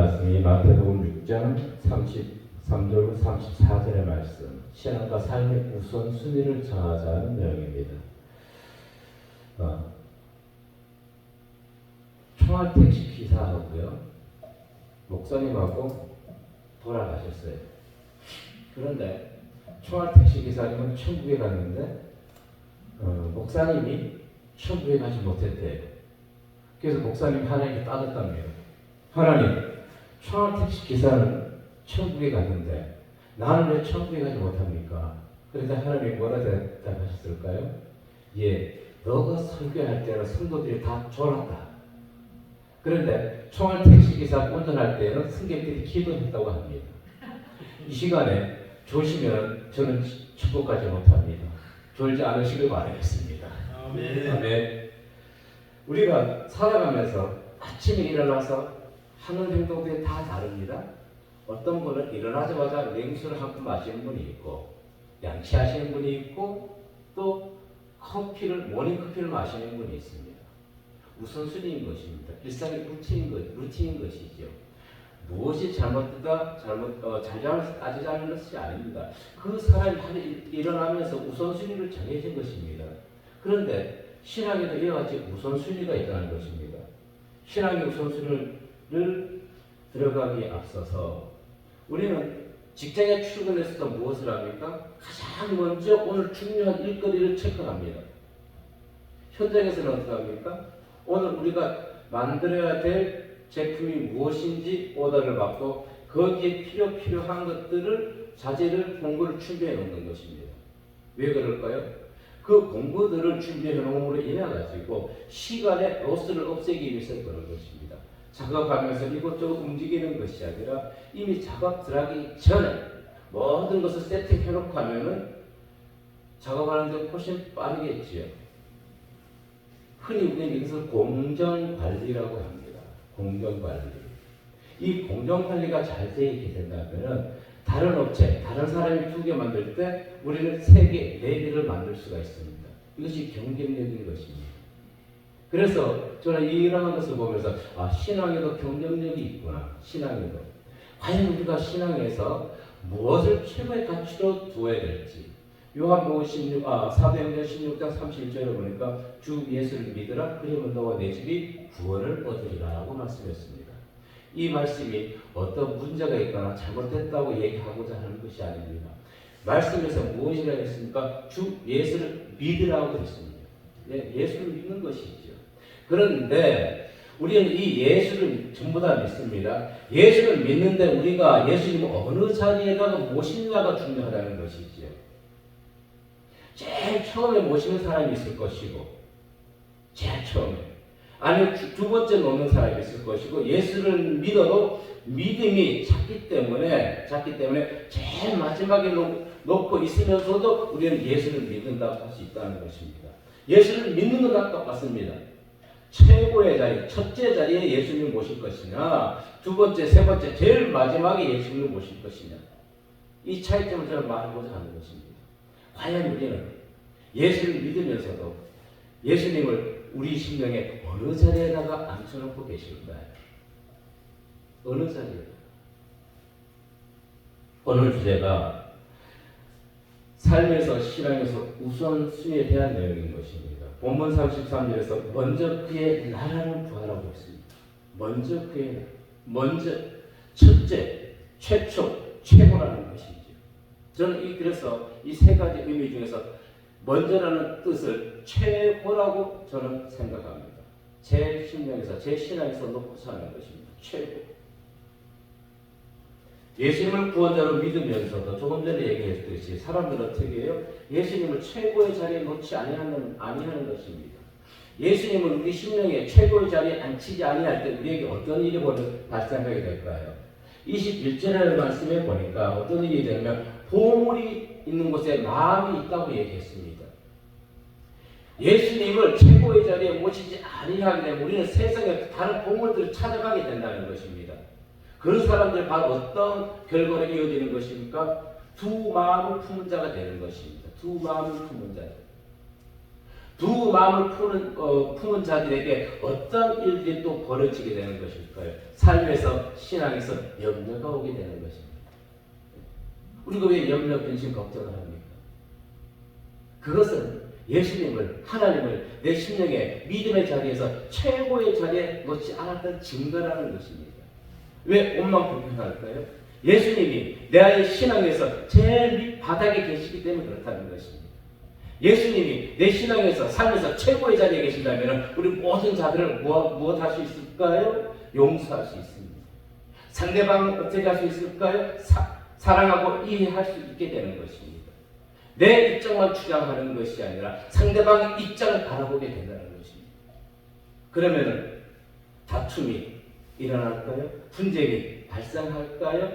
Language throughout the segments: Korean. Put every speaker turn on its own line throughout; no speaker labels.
말씀이 마태복음 6장 33절 34절의 말씀, 신앙과 삶의 우선순위를 정하자는 내용입니다. 총알택시 기사하고요, 목사님하고 돌아가셨어요. 그런데 총알택시 기사님은 천국에 갔는데 목사님이 천국에 가지 못했대요. 그래서 목사님 하나님께 따졌답니다. 하나님, 총알택시 기사는 천국에 갔는데 나는 왜 천국에 가지 못합니까? 그래서 하나님이 뭐라 대답하셨을까요? 예, 너가 설교할 때는 성도들이 다 졸았다. 그런데 총알택시 기사 운전할 때는 승객들이 기도했다고 합니다. 이 시간에 조시면 저는 천국 가지 못합니다. 졸지 않으시길 바라겠습니다.
아멘.
아멘. 우리가 살아가면서 아침에 일어나서 하는 행동들이 다 다릅니다. 어떤 분은 일어나자마자 냉수를 한 컵 마시는 분이 있고, 양치하시는 분이 있고, 또 모닝커피를 마시는 분이 있습니다. 우선순위인 것입니다. 일상의 루틴인 것이죠. 무엇이 잘못되다, 잘잘못을 따지자는 것이 아닙니다. 그 사람이 하루 일어나면서 우선순위를 정해진 것입니다. 그런데 신앙에도 이와 같이 우선순위가 있다는 것입니다. 신앙의 우선순위를 들어가기에 앞서서 우리는 직장에 출근했을 때 무엇을 합니까? 가장 먼저 오늘 중요한 일거리를 체크합니다. 현장에서는 어떻게 합니까? 오늘 우리가 만들어야 될 제품이 무엇인지 오더를 받고 거기에 필요한 것들을 자재를 공부를 준비해 놓는 것입니다. 왜 그럴까요? 그 공부들을 준비해 놓음으로 인해 가지고 시간의 로스를 없애기 위해서 그런 것입니다. 작업하면서 이것저것 움직이는 것이 아니라 이미 작업 들어가기 전에 모든 것을 세팅해 놓고 하면은 작업하는 데 훨씬 빠르겠지요. 흔히 우리는 이것을 공정관리라고 합니다. 공정관리. 이 공정관리가 잘 되게 된다면 다른 업체, 다른 사람이 2개 만들 때 우리는 3개, 4개를 만들 수가 있습니다. 이것이 경쟁력인 것입니다. 그래서 저는 이러한 것을 보면서 신앙에도 경쟁력이 있구나. 신앙에도. 과연 우리가 신앙에서 무엇을 최고의 가치로 두어야 될지. 요한복음 사도행전 16장 31절에 보니까 주 예수를 믿으라 그러면 너와 내 집이 구원을 얻으리라 라고 말씀했습니다. 이 말씀이 어떤 문제가 있거나 잘못됐다고 얘기하고자 하는 것이 아닙니다. 말씀에서 무엇이라고 했습니까? 주 예수를 믿으라고 했습니다. 예수를 믿는 것이죠. 그런데 우리는 이 예수를 전부 다 믿습니다. 예수를 믿는데 우리가 예수님을 어느 자리에다가 모시느냐가 중요하다는 것이지요. 제일 처음에 모시는 사람이 있을 것이고, 제일 처음에. 아니면 두 번째 놓는 사람이 있을 것이고, 예수를 믿어도 믿음이 작기 때문에 제일 마지막에 놓고 있으면서도 우리는 예수를 믿는다고 할 수 있다는 것입니다. 예수를 믿는 것과 똑같습니다. 최고의 자리, 첫째 자리에 예수님을 모실 것이냐, 두 번째, 세 번째, 제일 마지막에 예수님을 모실 것이냐. 이 차이점을 제가 말하고자 하는 것입니다. 과연 우리는 예수를 믿으면서도 예수님을 우리 심령에 어느 자리에다가 앉혀놓고 계실까요? 어느 자리에다가? 오늘 주제가 삶에서 신앙에서 우선순위에 대한 내용인 것입니다. 본문 33절에서 먼저 그의 나라를 구하라고 했습니다. 먼저, 첫째, 최초, 최고라는 것이죠. 저는 그래서 이 3가지 의미 중에서 먼저라는 뜻을 최고라고 저는 생각합니다. 제 심령에서, 제 신앙에서 놓고서 하는 것입니다. 최고. 예수님을 구원자로 믿으면서도 조금 전에 얘기했듯이 사람들은 어떻게 해요? 예수님을 최고의 자리에 놓지 아니하는 것입니다. 예수님을 우리 심령에 최고의 자리에 앉히지 아니할 때 우리에게 어떤 일이 발생하게 될까요? 21절의 말씀에 보니까 어떤 일이 되냐면 보물이 있는 곳에 마음이 있다고 얘기했습니다. 예수님을 최고의 자리에 모시지 아니하게 되면 우리는 세상에 다른 보물들을 찾아가게 된다는 것입니다. 그런 사람들 바로 어떤 결과로 이어지는 것입니까? 두 마음을 품은 자가 되는 것입니다. 두 마음을 품은 자. 두 마음을 품은 자들에게 어떤 일들이 또 벌어지게 되는 것일까요? 삶에서, 신앙에서 염려가 오게 되는 것입니다. 우리가 왜 염려, 근심, 걱정을 합니까? 그것은 예수님을, 하나님을 내 심령의 믿음의 자리에서 최고의 자리에 놓지 않았던 증거라는 것입니다. 왜 원망 불평할까요? 예수님이 내 아이의 신앙에서 제일 밑바닥에 계시기 때문에 그렇다는 것입니다. 예수님이 내 신앙에서, 삶에서 최고의 자리에 계신다면 우리 모든 자들을 무엇 할 수 있을까요? 용서할 수 있습니다. 상대방을 어떻게 할 수 있을까요? 사랑하고 이해할 수 있게 되는 것입니다. 내 입장만 주장하는 것이 아니라 상대방의 입장을 바라보게 된다는 것입니다. 그러면 다툼이 일어날까요? 분쟁이 발생할까요?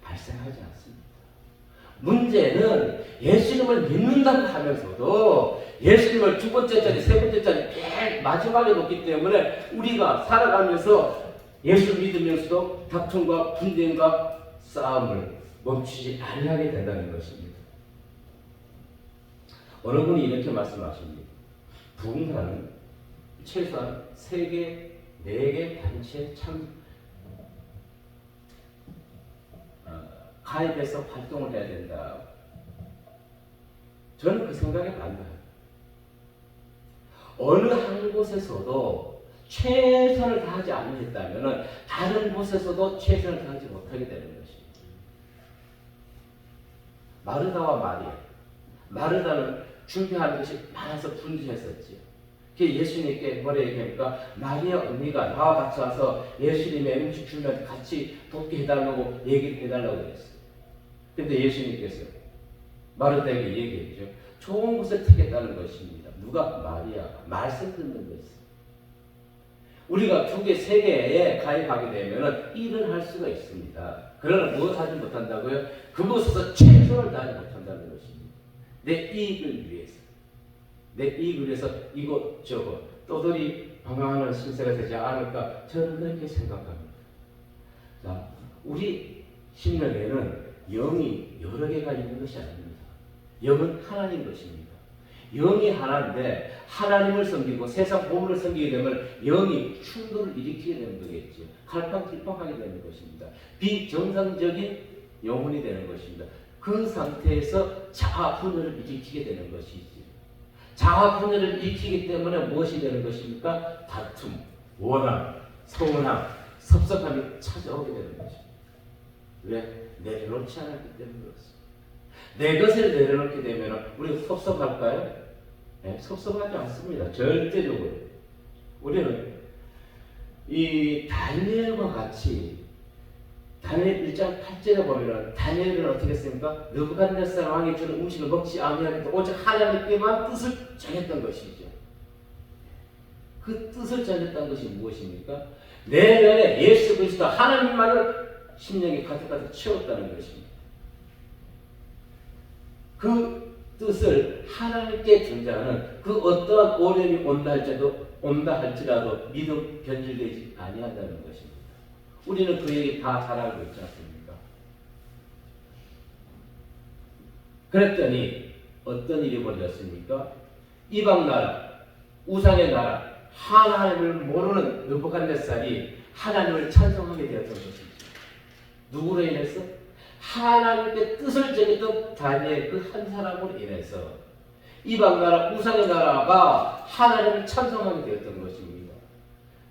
발생하지 않습니다. 문제는 예수님을 믿는다고 하면서도 예수님을 두 번째 자리, 세 번째 자리 맨 마지막에 놓기 때문에 우리가 살아가면서 예수 믿으면서도 다툼과 분쟁과 싸움을 멈추지 아니하게 된다는 것입니다. 어느 분이 이렇게 말씀하십니다. 부흥사는 최소한 3개, 4개 단체에 가입해서 활동을 해야 된다. 저는 그 생각에 반대합니다. 어느 한 곳에서도 최선을 다하지 않는다면 다른 곳에서도 최선을 다하지 못하게 되는 것입니다. 마르다와 마리아. 마르다는 준비하는 것이 많아서 분주했었지요. 예수님께 뭐라 얘기합니까? 마리아 언니가 나와 같이 와서 예수님의 음식 주면 같이 돕게 해달라고 얘기를 해달라고 그랬어요. 근데 예수님께서 마르다에게 얘기했죠. 좋은 곳을 택했다는 것입니다. 누가? 마리아가. 말씀 듣는 것이죠. 우리가 2개, 3개에 가입하게 되면 일을 할 수가 있습니다. 그러나 무엇 하지 못한다고요? 그곳에서 최선을 다하지 못한다는 것입니다. 내 이익을 위해서. 내 이익을 위해서 이곳 저곳 떠돌이 방황하는 신세가 되지 않을까 저는 그렇게 생각합니다. 자, 우리 심령에는 영이 여러 개가 있는 것이 아닙니다. 영은 하나님 것입니다. 영이 하나인데 하나님을 섬기고 세상 보물을 섬기게 되면 영이 충돌을 일으키게 되는 거겠죠. 갈팡질팡하게 되는 것입니다. 비정상적인 영혼이 되는 것입니다. 그 상태에서 자아분열을 일으키게 되는 것이지. 자아분열을 일으키기 때문에 무엇이 되는 것입니까? 다툼, 원함, 서운함, 섭섭함이 찾아오게 되는 것입니다. 왜? 내려놓지 않았기 때문에 그렇습니다. 내 것을 내려놓게 되면 우리가 섭섭할까요? 네, 섭섭하지 않습니다. 절대적으로. 우리는 이 다니엘과 같이 다니엘 1장 8절에 보면 다니엘은 어떻게 했습니까? 느부갓네살 왕이 주는 음식을 먹지 아니하겠다. 오직 하나님께만 뜻을 정했던 것이죠. 그 뜻을 정했던 것이 무엇입니까? 내면에 예수 그리스도 하나님만을 심령이 가득가득 채웠다는 것입니다. 그 뜻을 하나님께 존재하는 그 어떠한 오염이 온다 할지라도 믿음 변질되지 아니한다는 것입니다. 우리는 그 얘기 다 잘 알고 있지 않습니까? 그랬더니 어떤 일이 벌어졌습니까? 이방 나라, 우상의 나라, 하나님을 모르는 느부갓네살이 하나님을 찬송하게 되었던 것이죠. 누구로 인해서? 하나님께 뜻을 정했던 다니엘 그 한 사람으로 인해서 이방 나라, 우상의 나라가 하나님을 찬송하게 되었던 것입니다.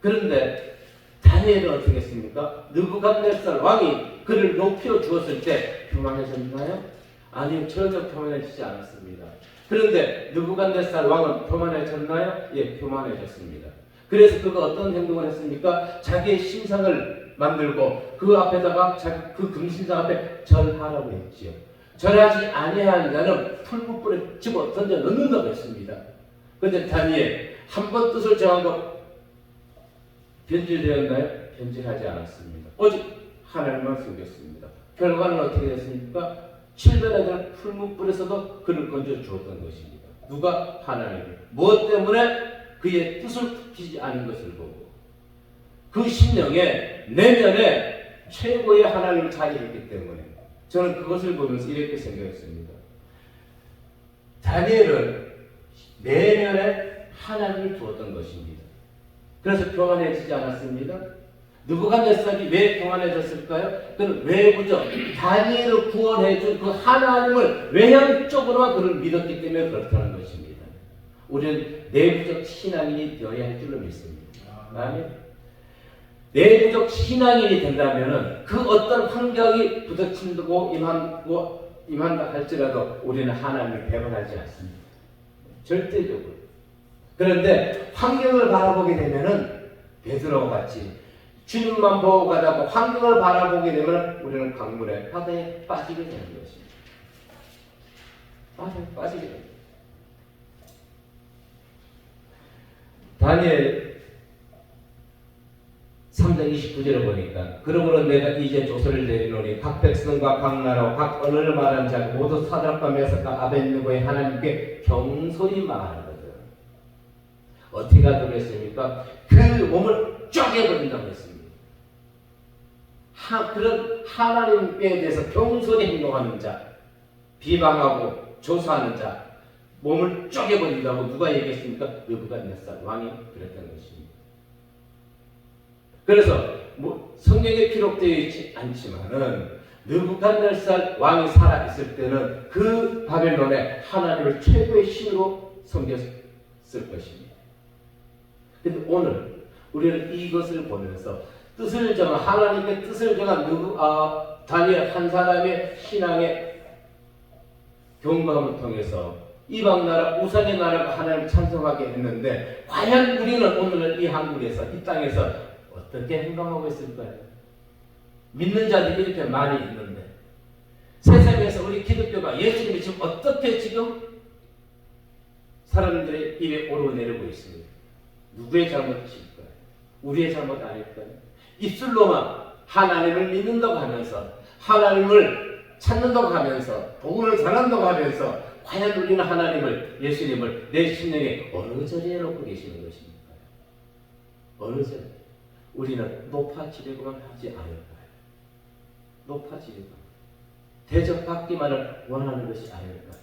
그런데 다니엘은 어떻게 했습니까? 느부갓네살 왕이 그를 높여 주었을 때 교만해졌나요? 아니요, 전혀 교만해지지 않았습니다. 그런데 느부갓네살 왕은 교만해졌나요? 예, 교만해졌습니다. 그래서 그가 어떤 행동을 했습니까? 자기의 신상을 만들고 그 앞에다가 그 금신상 앞에 절하라고 했지요. 절하지 아니한 자는 풀무불에 집어 던져 넣는다고 했습니다. 그런데 다니엘 한 번 뜻을 정한 것 변질되었나요? 변질하지 않았습니다. 오직 하나님만 섬겼습니다. 결과는 어떻게 됐습니까? 700년 풀무불에서도 그를 건져 주었던 것입니다. 누가? 하나님이. 무엇 때문에? 그의 뜻을 굽히지 않은 것을 보고 그 심령에 내면에 최고의 하나님을 자리했기 때문에 저는 그것을 보면서 이렇게 생각했습니다. 다니엘은 내면에 하나님을 두었던 것입니다. 그래서 평안해지지 않았습니다. 느부갓네살이 왜 평안해졌을까요? 그는 외부적 다니엘을 구원해준 그 하나님을 외형적으로만 그를 믿었기 때문에 그렇다는 것입니다. 우리는 내부적 신앙인이 되어야 할 줄로 믿습니다. 아멘. 내부적 신앙인이 된다면 그 어떤 환경이 부딪힌다고 임한다 할지라도 우리는 하나님을 배반하지 않습니다. 절대적으로. 그런데 환경을 바라보게 되면은 베드로와 같이 주님만 보고 가다가 환경을 바라보게 되면 우리는 강물에 바다에 빠지게 되는 것입니다. 바다에 빠지게 됩니다. 다니엘 3장 29절을 보니까 그러므로 내가 이제 조서를 내리노니 각 백성과 각 나라와 각 언어를 말하는 자 모두 사드락과 메삭과 아벳느고의 하나님께 경솔히 말하거든. 어떻게 하도록 했습니까? 그 몸을 쪼개버린다고 했습니다. 그런 하나님에 대해서 경솔히 행동하는 자, 비방하고 조사하는 자, 몸을 쪼개버린다고 누가 얘기했습니까? 느부갓네살 왕이 그랬다는 것입니다. 그래서 성경에 기록되어 있지 않지만은 느부갓네살 왕이 살아있을 때는 그 바벨론에 하나님을 최고의 신으로 섬겼을 것입니다. 근데 오늘 우리는 이것을 보면서 뜻을 정한 하나님의 뜻을 정한 다니엘 한 사람의 신앙의 경험을 통해서 이방 나라 우상의 나라가 하나님을 찬송하게 했는데 과연 우리는 오늘 이 한국에서 이 땅에서 어떻게 행동하고 있을까요? 믿는 자들이 이렇게 많이 있는데 세상에서 우리 기독교가 예수님이 지금 어떻게 지금 사람들의 입에 오르내리고 있습니다. 누구의 잘못일까요? 우리의 잘못 아닐까요? 입술로만 하나님을 믿는다고 하면서 하나님을 찾는다고 하면서 복음을 전한다고 하면서 과연 우리는 하나님을 예수님을 내 심령에 어느 자리에 놓고 계시는 것입니까? 어느 자리? 우리는 높아지려고만 하지 않을까요? 높아지려고 대접받기만을 원하는 것이 아닐까요?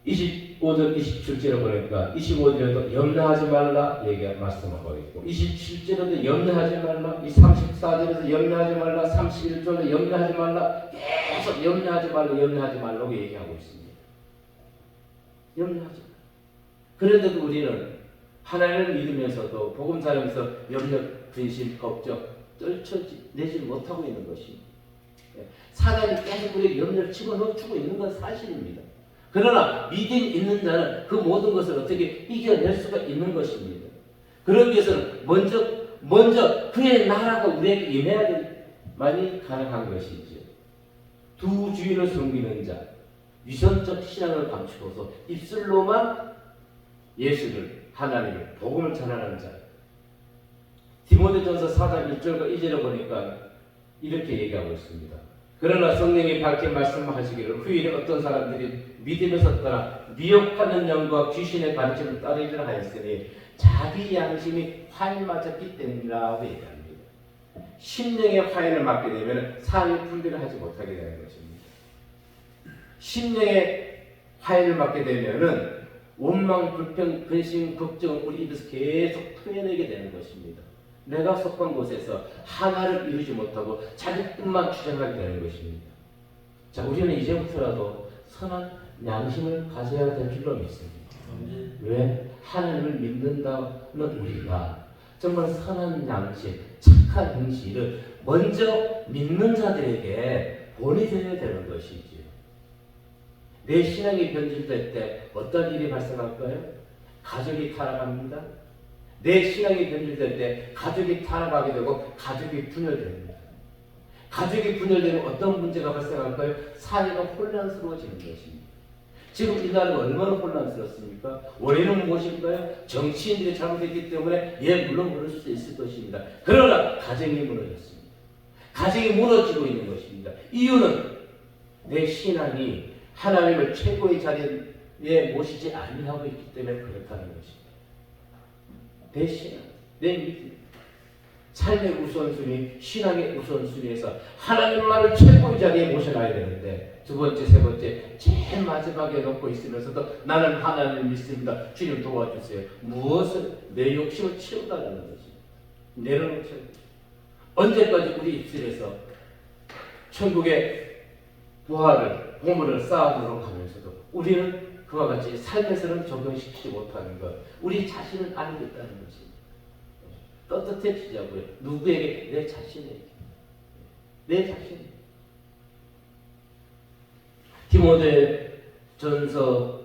25절 27절을 보니까 25절에도 염려하지 말라 얘기가 말씀하고 있고 27절에도 염려하지 말라, 이 34절에도 염려하지 말라, 31절에도 염려하지 말라, 계속 염려하지 말라고 얘기하고 있습니다. 염려하지 말라. 그런데도 우리는 하나님을 믿으면서도 복음 전하면서 염려, 근심, 걱정 떨쳐내지 못하고 있는 것입니다. 사단이 계속 우리에게 염려를 집어넣어주고 있는 건 사실입니다. 그러나 믿음 있는 자는 그 모든 것을 어떻게 이겨낼 수가 있는 것입니다. 그러기 위해서는 먼저 그의 나라가 우리에게 임해야만이 가능한 것이죠. 두 주인을 섬기는 자, 위선적 신앙을 감추고서 입술로만 예수를, 하나님을, 복음을 전하는 자. 디모데전서 4장 1절과 2절을 보니까 이렇게 얘기하고 있습니다. 그러나 성령이 밝게 말씀하시기를 후일에 어떤 사람들이 믿음에서 떠나 미혹하는 영과 귀신의 간증을 따르기를 하였으니 자기 양심이 화인 맞았기 때문이라고 얘기합니다. 심령의 화인을 맞게 되면 사회 분별을 하지 못하게 되는 것입니다. 심령의 화인을 맞게 되면은 원망, 불평, 근심, 걱정 우리 입에서 계속 토해내게 되는 것입니다. 내가 속한 곳에서 하나를 이루지 못하고 자기 뜻만 주장하게 되는 것입니다. 자, 우리는 이제부터라도 선한 양심을 가져야 될 줄로 믿습니다. 왜? 하나님을 믿는다는 우리가 정말 선한 양심, 착한 행실을 먼저 믿는 자들에게 보내줘야 되는 것이지요. 내 신앙이 변질될 때 어떤 일이 발생할까요? 가족이 타락합니다. 내 신앙이 변질될 때 가족이 타락하게 되고 가족이 분열됩니다. 가족이 분열되면 어떤 문제가 발생할까요? 사회가 혼란스러워지는 것입니다. 지금 이 나라가 얼마나 혼란스럽습니까? 원인은 무엇일까요? 정치인들이 잘못했기 때문에 물론 그럴 수도 있을 것입니다. 그러나 가정이 무너졌습니다. 가정이 무너지고 있는 것입니다. 이유는 내 신앙이 하나님을 최고의 자리에 모시지 아니하고 있기 때문에 그렇다는 것입니다. 내 신앙, 내 믿음. 삶의 우선순위, 신앙의 우선순위에서 하나님만을 최고의 자리에 모셔놔야 되는데 두 번째, 세 번째 제일 마지막에 놓고 있으면서도 나는 하나님 믿습니다. 주님 도와주세요. 무엇을? 내 욕심을 채우다는 것이. 내려놓지. 언제까지 우리 입술에서 천국의 부활을, 보물을 쌓아도록 하면서도 우리는 그와 같이 삶에서는 적용시키지 못하는 것, 우리 자신을 알겠다는 것입니다. 떳떳해지자고요. 누구에게? 내 자신에게. 내 자신에게. 디모데전서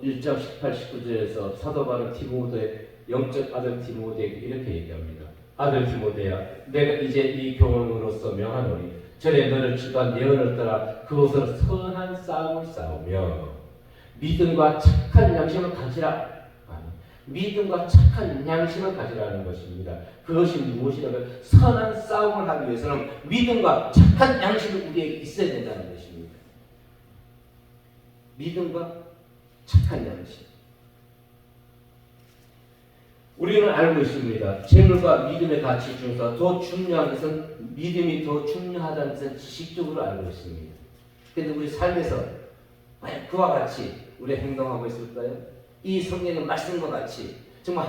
1장 18, 19절에서 사도 바울은 디모데 영적 아들 디모데에게 이렇게 얘기합니다. 아들 디모데야, 내가 이제 이 교훈으로서 명하노니 전에 너를 주간 예언을 따라 그것으로 선한 싸움을 싸우며 믿음과 착한 양심을 가지라. 믿음과 착한 양심을 가지라는 것입니다. 그것이 무엇이라고? 선한 싸움을 하기 위해서는 믿음과 착한 양심이 우리에게 있어야 된다는 것입니다. 믿음과 착한 양심. 우리는 알고 있습니다. 재물과 믿음의 가치 중에서 더 중요한 것은 믿음이 더 중요하다는 것은 지식적으로 알고 있습니다. 그런데 우리 삶에서 과연 그와 같이 우리 행동하고 있을까요? 이 성경의 말씀과 같이 정말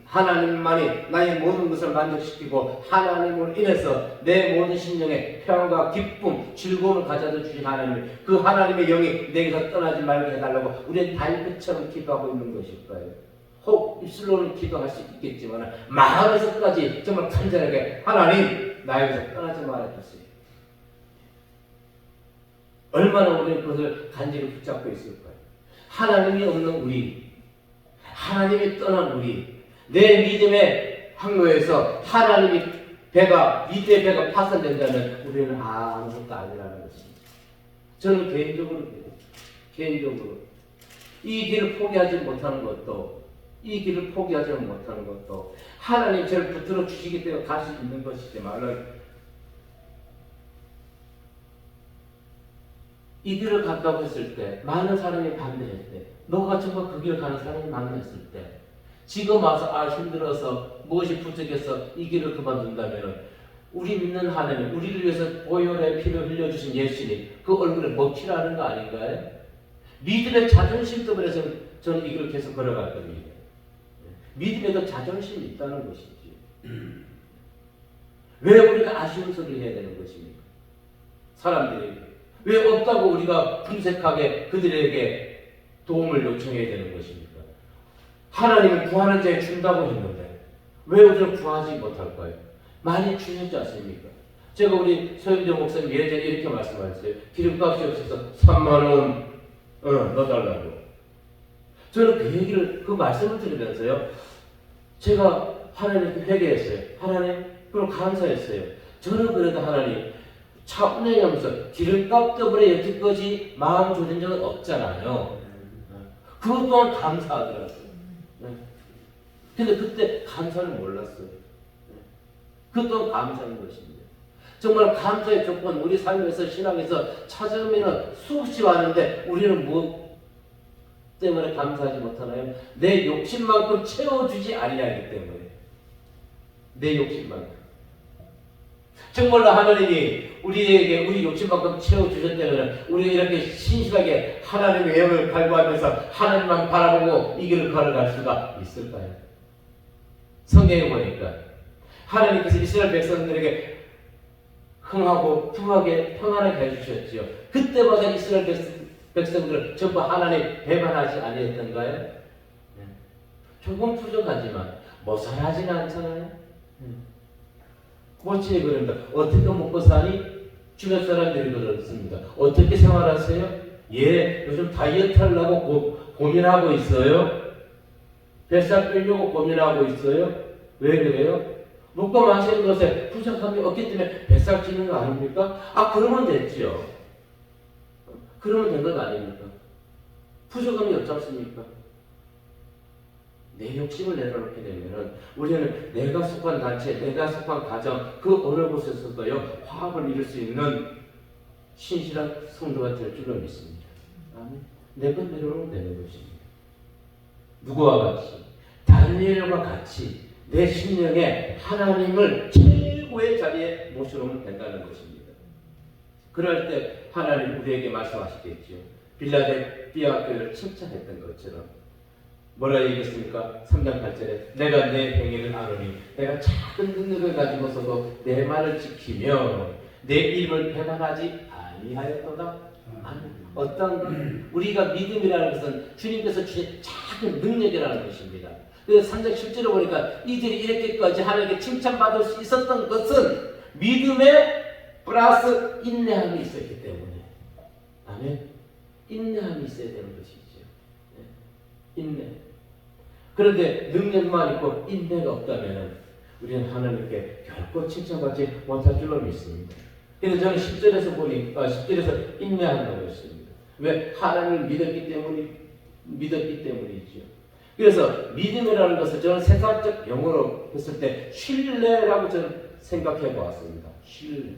하나님만이 나의 모든 것을 만족시키고 하나님을 인해서 내 모든 심령에 평안과 기쁨, 즐거움을 가져다 주신 하나님, 그 하나님의 영이 내게서 떠나지 말게 해달라고 우리는 달빛처럼 기도하고 있는 것일까요? 혹 입술로는 기도할 수 있겠지만 마음에서까지 정말 간절하게 하나님 나에게서 떠나지 말아주세요. 얼마나 우리는 그것을 간절히 붙잡고 있을까요? 하나님이 없는 우리, 하나님이 떠난 우리, 내 믿음의 항로에서 하나님이 믿음의 배가 파손된다면 우리는 아무것도 아니라는 것입니다. 저는 개인적으로 이 길을 포기하지 못하는 것도, 이 길을 포기하지 못하는 것도 하나님 저를 붙들어 주시기 때문에 갈 수 있는 것이지만 이 길을 간다고 했을 때 많은 사람이 반대했을 때 너가 정말 그 길을 가는 사람이 만났을 때 지금 와서 힘들어서 무엇이 부족해서 이 길을 그만둔다면 우리 믿는 하나님, 우리를 위해서 보혈의 피를 흘려주신 예수님 그 얼굴에 먹칠하는 거 아닌가요? 믿음의 자존심 때문에 저는 이 길을 계속 걸어갈 겁니다. 믿음에도 자존심이 있다는 것이지. 왜 우리가 아쉬운 소리를 해야 되는 것입니까? 사람들에게. 왜 없다고 우리가 분색하게 그들에게 도움을 요청해야 되는 것입니까? 하나님은 구하는 자에 준다고 했는데 왜 우리는 구하지 못할까요? 많이 주셨지 않습니까? 제가 우리 서영정 목사님 예전에 이렇게 말씀하셨어요. 기름값이 없어서 3만 원 넣어달라고. 저는 그 말씀을 들으면서요. 제가 하나님께 회개했어요. 하나님, 그럼 감사했어요. 저는 그래도 하나님, 차분해하면서 기름값 때문에 여태까지 마음 조진 적은 없잖아요. 그것 또한 감사하더라고요. 근데 그때 감사를 몰랐어요. 그것 또한 감사한 것입니다. 정말 감사의 조건, 우리 삶에서, 신앙에서 찾으면 수없이 많은데 우리는 무엇 때문에 감사하지 못하나요? 내 욕심만큼 채워주지 아니하기 때문에. 내 욕심만큼. 정말로 하나님이 우리에게 우리 욕심만큼 채워주셨다면 우리가 이렇게 신실하게 하나님의 영을 갈구하면서 하나님만 바라보고 이 길을 걸어갈 수가 있을까요? 성경에 보니까 하나님께서 이스라엘 백성들에게 흥하고 풍하게 평안하게 해주셨지요. 그때마다 이스라엘 백성들을 전부 하나님 배반하지 아니했던가요? 조금 부족하지만 모자라지는 않잖아요. 고치에 그런다. 어떻게 먹고 사니? 주변 사람들이 그렇습니다. 어떻게 생활하세요? 예, 요즘 다이어트 하려고 고민하고 있어요. 뱃살 빼려고 고민하고 있어요. 왜 그래요? 먹고 마시는 것에 부족함이 없기 때문에 뱃살 찌는 거 아닙니까? 그러면 됐죠. 그러면 된 것 아닙니까? 부족함이 없지 않습니까? 내 욕심을 내려놓게 되면 우리는 내가 속한 단체, 내가 속한 가정 그 어느 곳에서도요 화합을 이룰 수 있는 신실한 성도가 될 줄로 믿습니다. 아멘. 내 것 내려놓으면 되는 것입니다. 누구와 같이? 다니엘과 같이 내 심령에 하나님을 최고의 자리에 모셔놓으면 된다는 것입니다. 그럴 때 하나님 우리에게 말씀하시겠죠. 빌라델피아 교회를 칭찬했던 것처럼 뭐라 얘기했습니까? 3장 8절에 내가 내 행위를 아노니 내가 작은 능력을 가지고서도 내 말을 지키며 내 이름을 배반하지 아니하였도다. 어떤 우리가 믿음이라는 것은 주님께서 주신 작은 능력이라는 것입니다. 그래서 3장 10절에 보니까 이들이 이렇게까지 하나님께 칭찬받을 수 있었던 것은 믿음에 플러스 인내함이 있었기 때문에. 아멘. 인내함이 있어야 되는 것이죠. 인내. 그런데 능력만 있고 인내가 없다면 우리는 하나님께 결코 칭찬받지 못할 줄로 믿습니다. 그래서 저는 10절에서 보니까 10절에서 인내한다고 했습니다. 왜? 하나님을 믿었기 때문이죠. 그래서 믿음이라는 것을 저는 세상적 용어로 했을 때 신뢰라고 저는 생각해 보았습니다. 신뢰.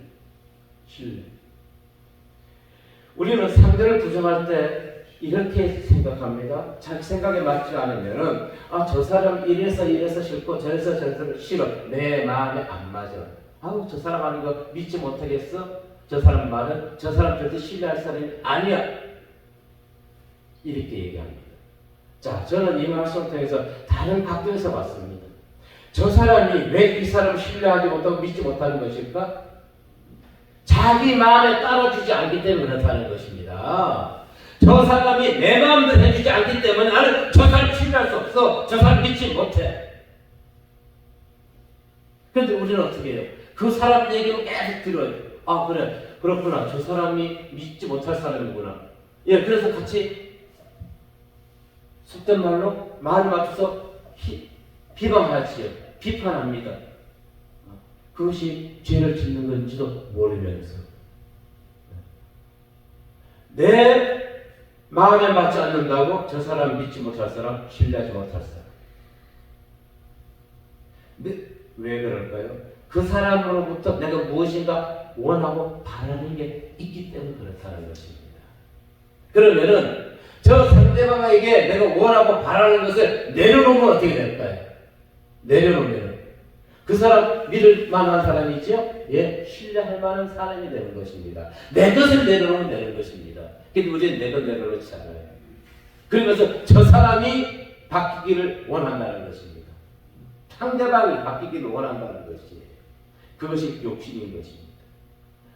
우리는 상대를 부정할 때 이렇게 생각합니다. 자기 생각에 맞지 않으면은 저 사람 이래서 싫고 저래서 싫어. 내 마음에 안 맞아. 저 사람 하는 거 믿지 못하겠어? 저 사람 말은 저 사람 절대 신뢰할 사람이 아니야. 이렇게 얘기합니다. 자, 저는 이 말씀을 통해서 다른 각도에서 봤습니다. 저 사람이 왜 이 사람을 신뢰하지 못하고 믿지 못하는 것일까? 자기 마음에 따라주지 않기 때문에 그렇다는 것입니다. 저 사람이 내 마음대로 해주지 않기 때문에 나는 저 사람 신뢰할 수 없어. 저 사람 믿지 못해. 그런데 우리는 어떻게 해요? 그 사람 얘기를 계속 들어요. 그래, 그렇구나. 저 사람이 믿지 못할 사람이구나. 예, 그래서 같이 속된 말로 말을 맞춰서 비방하지요. 비판합니다. 그것이 죄를 짓는 건지도 모르면서 내 마음에 맞지 않는다고 저 사람 믿지 못할 사람, 신뢰하지 못할 사람. 왜 그럴까요? 그 사람으로부터 내가 무엇인가 원하고 바라는 게 있기 때문에 그렇다는 것입니다. 그러면은 저 상대방에게 내가 원하고 바라는 것을 내려놓으면 어떻게 될까요? 내려놓으면 그 사람 믿을 만한 사람이죠? 예, 신뢰할 만한 사람이 되는 것입니다. 내 것을 내려놓으면 되는 것입니다. 근데 우리는 내 것 내려놓지 않아요. 그러면서 저 사람이 바뀌기를 원한다는 것입니다. 상대방이 바뀌기를 원한다는 것이에요. 그것이 욕심인 것입니다.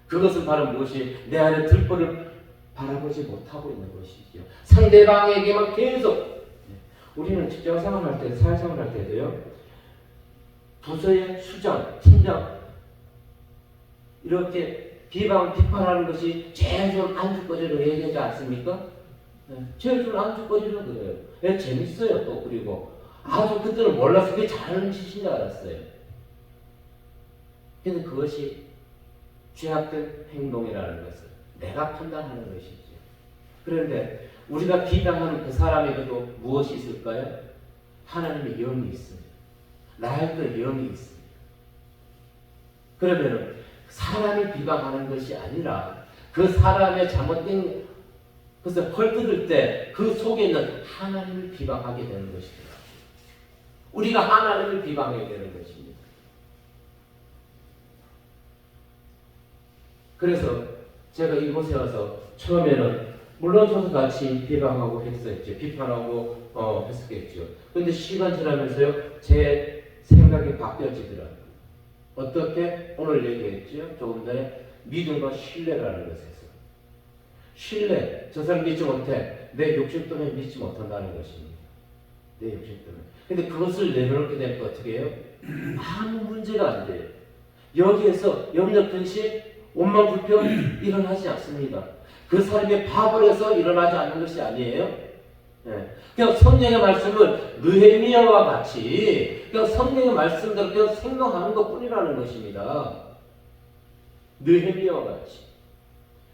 그것은 바로 무엇이 내 안에 들보를 바라보지 못하고 있는 것이죠. 상대방에게만 계속 우리는 직장생활 할 때, 사회생활 할 때도요. 부서의 수장, 팀장 이렇게 비판하는 것이 제일 좋은 안주거리로 얘기하지 않습니까? 제일 좋은 안주거리로 그래요. 재밌어요. 또 그리고 아주 그때는 몰라서 그게 잘하는 짓인 줄 알았어요. 근데 그것이 죄악된 행동이라는 것을 내가 판단하는 것이죠. 그런데 우리가 비방하는 그 사람에게도 무엇이 있을까요? 하나님의 영이 있습니다. 나에게도 영이 있습니다. 그러면 사람이 비방하는 것이 아니라 그 사람의 잘못된 것을 헐뜯을 때 그 속에 있는 하나님을 비방하게 되는 것이더라. 우리가 하나님을 비방하게 되는 것입니다. 그래서 제가 이곳에 와서 처음에는 물론 저도 같이 비방하고 했었죠. 비판하고 했었겠죠. 그런데 시간 지나면서요. 제 생각이 바뀌어지더라고요. 어떻게? 오늘 얘기했죠. 조금 전에 믿음과 신뢰라는 것에서. 신뢰. 저 사람 믿지 못해. 내 욕심 때문에 믿지 못한다는 것입니다. 내 욕심 때문에. 근데 그것을 내려놓게 되니까 어떻게 해요? 아무 문제가 안 돼요. 여기에서 염려, 근심, 원망, 불평 일어나지 않습니다. 그 사람이 밥을 해서 일어나지 않는 것이 아니에요. 그냥 성령의 말씀을 느헤미야와 같이 그냥 성령의 말씀대로 그냥 생각하는 것뿐이라는 것입니다. 느헤미야와 같이.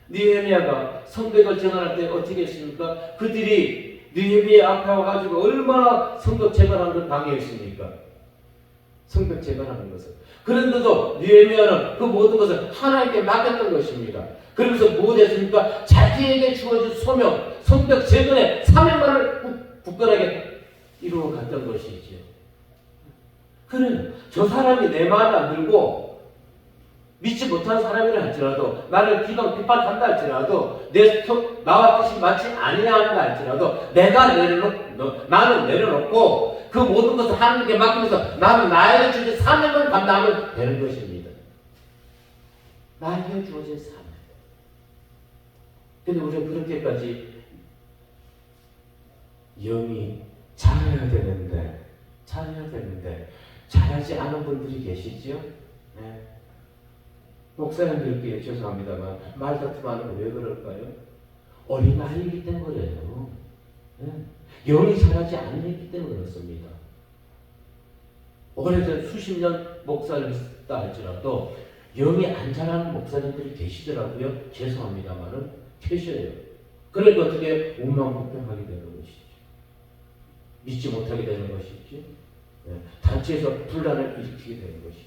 느헤미야가 성벽을 재건할 때 어떻게 했습니까? 그들이 느헤미야 앞에 와가지고 얼마나 성벽 재건하는 걸 방해했습니까? 성벽 재건하는 것을. 그런데도 느헤미야는 그 모든 것을 하나님께 맡겼던 것입니다. 그러면서 무엇 했습니까? 자기에게 주어진 소명, 성벽 재건의 사명만을 굳건하게 이루어 갔던 것이죠. 그래, 저 사람이 내 마음에 안 들고 믿지 못하는 사람이라 할지라도 나를 비판한다 할지라도 나와 뜻이 맞지 아니한다 할지라도 나는 내려놓고 그 모든 것을 하나님께 맡기면서 나는 나에게 주어진 사명을 감당하면 되는 것입니다. 나에게 주어진 사명. 근데 우리는 그렇게까지 영이 잘해야 되는데 잘하지 않은 분들이 계시죠? 네. 목사님들께 죄송합니다만 말다툼하는 거 왜 그럴까요? 어린아이이기 때문에 그래요. 네. 영이 잘하지 않기 때문에 그렇습니다. 오래전 수십 년 목사를 했다 할지라도 영이 안 잘하는 목사님들이 계시더라고요. 죄송합니다만은 계셔요. 그러니까 어떻게 원망불평하게 되는 것이죠. 믿지 못하게 되는 것이죠. 네. 단체에서 분란을 일으키게 되는 것이죠.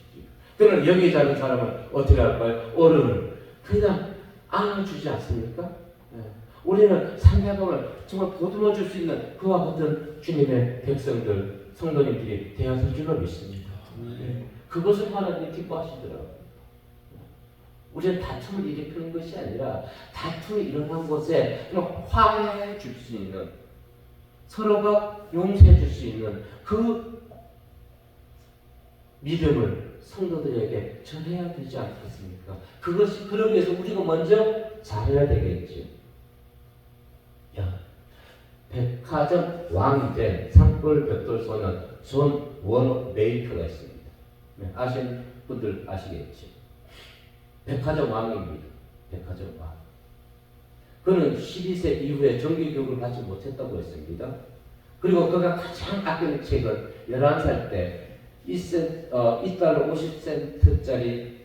그러나 영이 작은 사람은 어떻게 할까요? 어른을 그냥 안아주지 않습니까? 네. 우리는 상대방을 정말 보듬어 줄 수 있는 그와 같은 주님의 백성들, 성도님들이 되어서 줄로 믿습니다. 네. 그것을 하나님이 기뻐하시더라고요. 우리는 다툼을 일으키는 것이 아니라 다툼이 일어난 곳에 화해해 줄 수 있는, 서로가 용서해 줄 수 있는 그 믿음을 성도들에게 전해야 되지 않겠습니까? 그러기 위해서 우리가 먼저 잘해야 되겠죠. 백화점 왕이 된 산골 벽돌 소년 존 워너베이커가 있습니다. 네, 아시는 분들 아시겠죠? 백화점 왕입니다. 백화점 왕. 그는 12세 이후에 정규교육을 받지 못했다고 했습니다. 그리고 그가 가장 아끼는 책은 11살 때 1달러 50센트짜리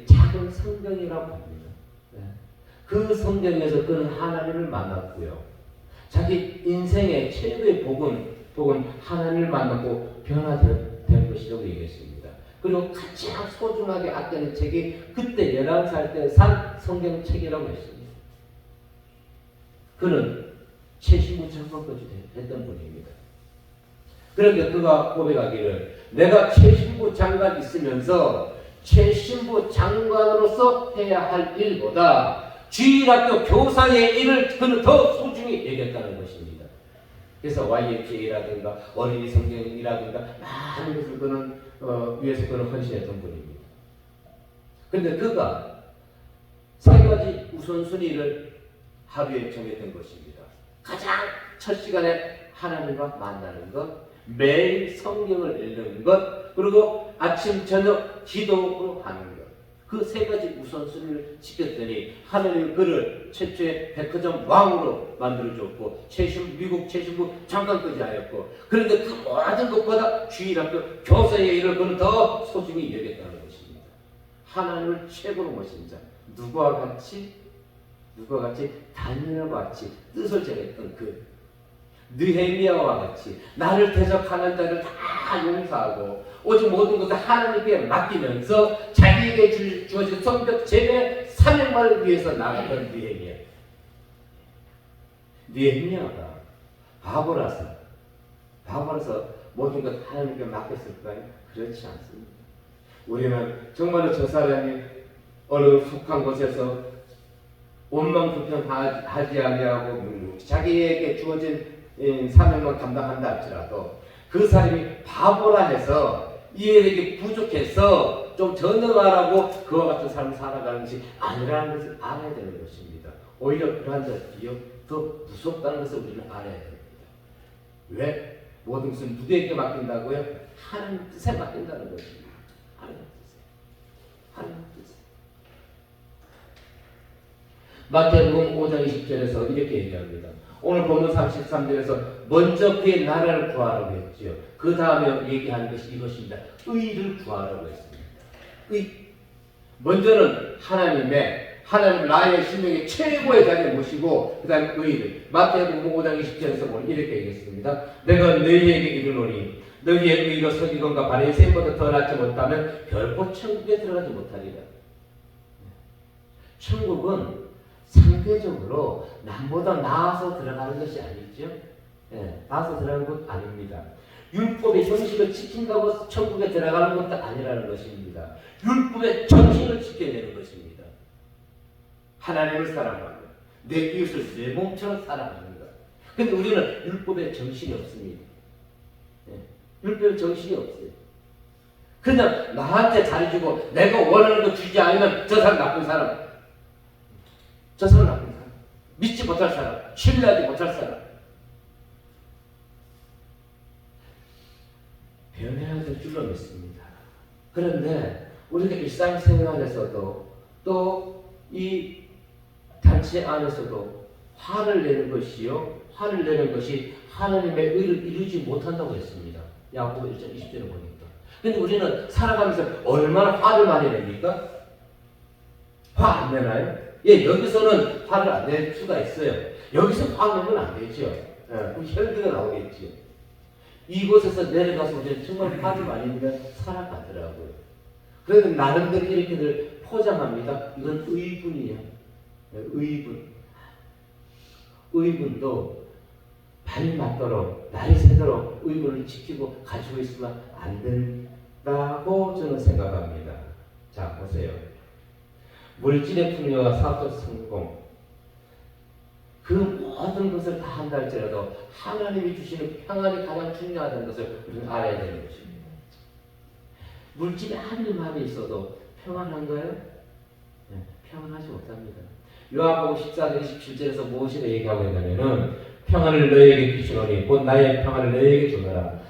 작은 성경이라고 합니다. 네. 그 성경에서 그는 하나님을 만났고요. 자기 인생의 최고의 복은 하나님을 만나고 변화된 것이라고 얘기했습니다. 그리고 가장 소중하게 아끼는 책이 그때 11살 때 산 성경책이라고 했습니다. 그는 최신부 장관까지 했던 분입니다. 그런데 그가 고백하기를 내가 최신부 장관 있으면서 최신부 장관으로서 해야 할 일보다 주일학교 교사의 일을 그는 더 소중히 여겼다는 것입니다. 그래서 YMCA라든가 어린이 성경이라든가 많은 것을 그는 위해서 그는 헌신했던 분입니다. 그런데 그가 세 가지 우선순위를 하루에 정했던 것입니다. 가장 첫 시간에 하나님과 만나는 것, 매일 성경을 읽는 것, 그리고 아침 저녁 기도로 하는 것. 그 세 가지 우선순위를 지켰더니 하나님은 그를 최초의 백화점 왕으로 만들어줬고 미국 최신부 장관까지 하였고, 그런데 그 모든 것보다 주일학교 교사의 일을 그는 더 소중히 여겼다는 것입니다. 하나님을 최고로 모신 자, 누구와 같이 다니엘과 같이 뜻을 정했던 느헤미야와 같이 나를 대적하는 자를 다 용서하고 오직 모든 것을 하나님께 맡기면서 자기에게 주어진 성벽 재배 사명만을 위해서 나갔던 느헤미야가 바보라서 모든 것 하나님께 맡겼을까요? 그렇지 않습니다. 우리는 정말로 저 사람이 어느 속한 곳에서 원망불평하지 아니하고 자기에게 주어진 사명만 감당한다 할지라도 그 사람이 바보라 해서 이해력이 부족해서 좀 전능하라고 그와 같은 삶을 살아가는 것이 아니라는 것을 알아야 되는 것입니다. 오히려 그러한 자들이요 더 무섭다는 것을 우리는 알아야 됩니다. 왜? 모든 것은 누구에게 맡긴다고요? 하나님 뜻에 맡긴다는 것입니다. 하나님 뜻에. 마태복음 5장 20절에서 이렇게 얘기합니다. 오늘 본문 33절에서 먼저 그의 나라를 구하라고 했지요. 그 다음에 얘기하는 것이 이것입니다. 의를 구하라고 했습니다. 먼저는 하나님 나의 sinh命의 최고의 자리에 모시고 그 다음에 의를. 마태복음 5장 20절에서 보면 이렇게 얘기했습니다. 내가 너희에게 이르노니 너희의 의가 서기관과 바리새인보다 더 낫지 못하면 결코 천국에 들어가지 못하리라. 천국은 상대적으로 남보다 나아서 들어가는 것이 아니죠. 나아서 들어가는 것 아닙니다. 율법의 형식을 지킨다고 천국에 들어가는 것도 아니라는 것입니다. 율법의 정신을 지켜야 되는 것입니다. 하나님을 사랑하며 내 이웃을 내 몸처럼 사랑합니다. 그런데 우리는 율법의 정신이 없습니다. 율법의 정신이 없어요. 그냥 나한테 잘해주고 내가 원하는 거 주지 않으면 저 사람 나쁜 사람, 저 사람 나쁜 사람, 믿지 못할 사람, 신뢰하지 못할 사람. 변해야 될 줄로 믿습니다. 그런데 우리가 일상생활에서도 또 이 단체 안에서도 화를 내는 것이요, 화를 내는 것이 하나님의 의를 이루지 못한다고 했습니다. 야고보 1장 20절을 보니까. 근데 우리는 살아가면서 얼마나 화를 많이 냅니까? 화 안 내나요? 예, 여기서는 화를 안 낼 수가 있어요. 여기서 화 내면 안 되죠. 그럼 혈기가 나오겠죠. 이곳에서 내려가서 우리는 정말 화를 많이 내면 살아가더라고요. 그래서 나름대로 이렇게들 포장합니다. 이건 의분이에요. 의분. 의분도 발이 맞도록, 날이 새도록 의분을 지키고 가지고 있으면 안 된다고 저는 생각합니다. 자, 보세요. 물질의 풍요와 사업적 성공, 그 모든 것을 다 한다 할지라도 하나님이 주시는 평안이 가장 중요하다는 것을 우리는 알아야 되는 것입니다. 물질이 아무리 많이 있어도 평안한가요? 네, 평안하지 못합니다. 요한복음 14장 27절에서 무엇이라 얘기하고 있냐면은 평안을 너희에게 주시노니 곧 나의 평안을 너희에게 주노라.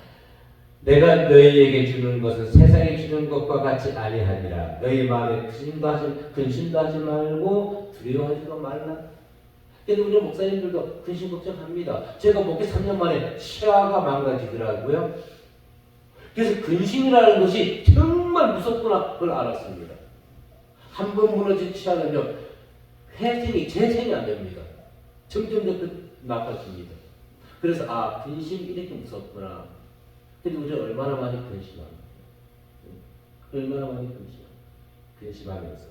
내가 너희에게 주는 것은 세상이 주는 것과 같이 아니하니라. 너희 마음에 근심도 하지 말고 두려워하지도 말라. 근데 우리 목사님들도 근심 걱정합니다. 제가 목회 3년 만에 치아가 망가지더라고요. 그래서 근심이라는 것이 정말 무섭구나 그걸 알았습니다. 한 번 무너진 치아는요, 재생이 안 됩니다. 점점 더 나빠집니다. 그래서 근심이 이렇게 무섭구나. 근데 우리가 얼마나 많이 근심합니까? 얼마나 많이 근심하면서.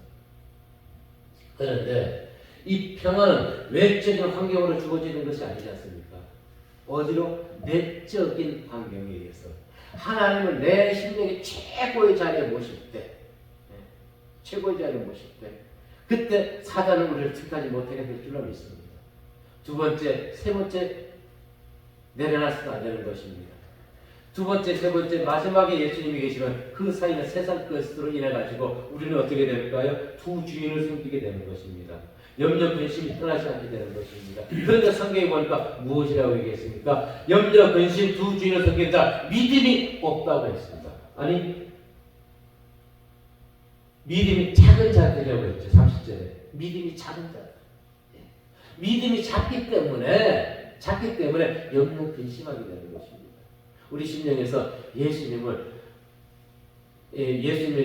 그런데 이 평안은 외적인 환경으로 주어지는 것이 아니지 않습니까? 어디로? 내적인 환경에 의해서. 하나님을 내 심령의 최고의 자리에 모실 때, 최고의 자리에 모실 때, 그때 사단은 우리를 택하지 못하게 될 줄로 믿습니다. 두 번째, 세 번째, 내려놔서는 안 되는 것입니다. 두 번째, 세 번째, 마지막에 예수님이 계시면 그 사이는 세상 것으로 인해가지고 우리는 어떻게 될까요? 두 주인을 섬기게 되는 것입니다. 염려 근심이 떠나지 않게 되는 것입니다. 그런데 성경에 보니까 무엇이라고 얘기했습니까? 염려 근심 두 주인을 섬기는 자 믿음이 없다고 했습니다. 아니, 믿음이 작은 자들이라고 했죠. 30절에 믿음이 작은 자들. 믿음이 작기 때문에 염려 근심하게 되는 것입니다. 우리 심령에서 예수님에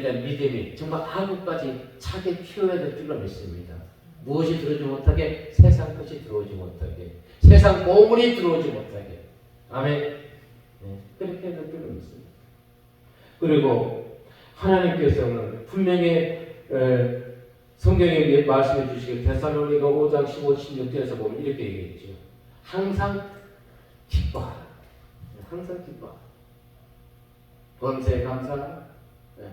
대한 믿음이 정말 아구까지 차게 키워야 될 줄로 믿습니다. 무엇이 들어오지 못하게? 세상 것이 들어오지 못하게, 세상 보물이 들어오지 못하게. 아멘. 네, 그렇게 될 줄로 믿습니다. 그리고 하나님께서는 분명히 성경에 말씀해 주시길 데살로니가 5장 15, 16절에서 보면 이렇게 얘기했죠. 항상 기뻐하라. 항상 기뻐하라. 범사에 감사하라. 네.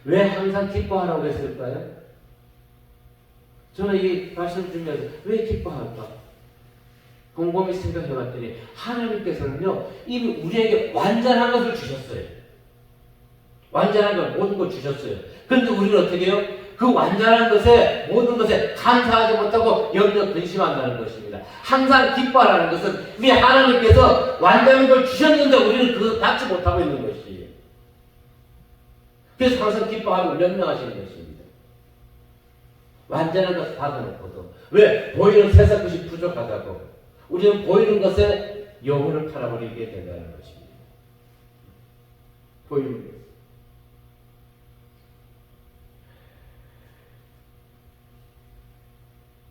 왜 항상 기뻐하라고 했을까요? 저는 이 말씀 중에서 왜 기뻐할까? 곰곰이 생각해 봤더니 하나님께서는요, 이미 우리에게 완전한 것을 주셨어요. 완전한 것, 모든 걸 주셨어요. 그런데 우리는 어떻게 해요? 그 완전한 것에, 모든 것에 감사하지 못하고 염려 근심한다는 것입니다. 항상 기뻐하라는 것은 이미 하나님께서 완전한 걸 주셨는데 우리는 그걸 받지 못하고 있는 것이에요. 그래서 항상 기뻐하고 명령하시는 것입니다. 완전한 것을 받아놓고도 왜? 보이는 세상 것이 부족하다고 우리는 보이는 것에 영혼을 팔아버리게 된다는 것입니다. 보이는 것.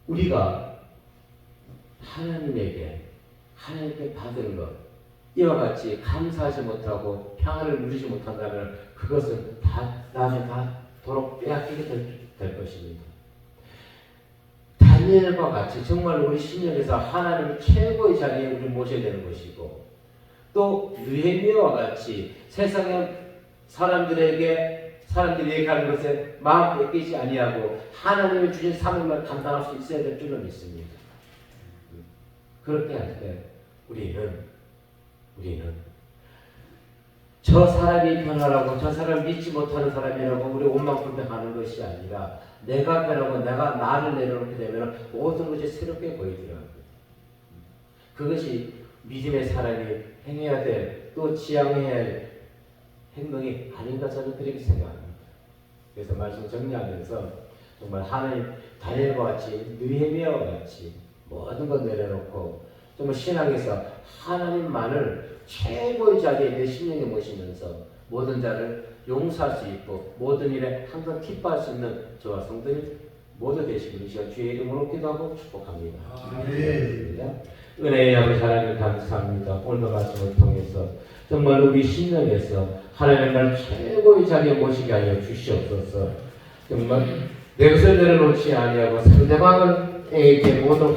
우리가 하나님께 받은 것, 이와 같이 감사하지 못하고 평안을 누리지 못한다면 그것은 다 나중에 다 도로 빼앗기게 될 것입니다. 다니엘과 같이 정말 우리 신령에서 하나님을 최고의 자리에 우리 모셔야 되는 것이고, 또 느헤미야와 같이 세상의 사람들이 얘기하는 것에 마음 뺏기지 아니하고 하나님이 주신 사명을 감당할 수 있어야 될 줄로 믿습니다. 그렇게 할 때 우리는 저 사람이 변하라고 저 사람 믿지 못하는 사람이라고 우리 원망불평하는 것이 아니라 내가 변하고 내가 나를 내려놓게 되면 모든 것이 새롭게 보이더라고요. 그것이 믿음의 사람이 행해야 될 또 지향해야 할 행동이 아닌가 저는 그렇게 생각합니다. 그래서 말씀 정리하면서 정말 하나님 다니엘과 같이 느헤미야와 같이 모든 것 내려놓고 정말 신앙에서 하나님만을 최고의 자리에 내 심령에 모시면서 모든 자를 용서할 수 있고 모든 일에 항상 기뻐할 수 있는 저와 성도님 모두 되시기를 이 시간 주의 이름으로 기도하고 축복합니다. 은혜의 아버지 하나님 감사합니다. 오늘도 말씀을 통해서 정말 우리 신령에서 하나님의 날 최고의 자리에 모시게 하여 주시옵소서. 정말 내 것을 내려놓지 아니하고 상대방에게 모든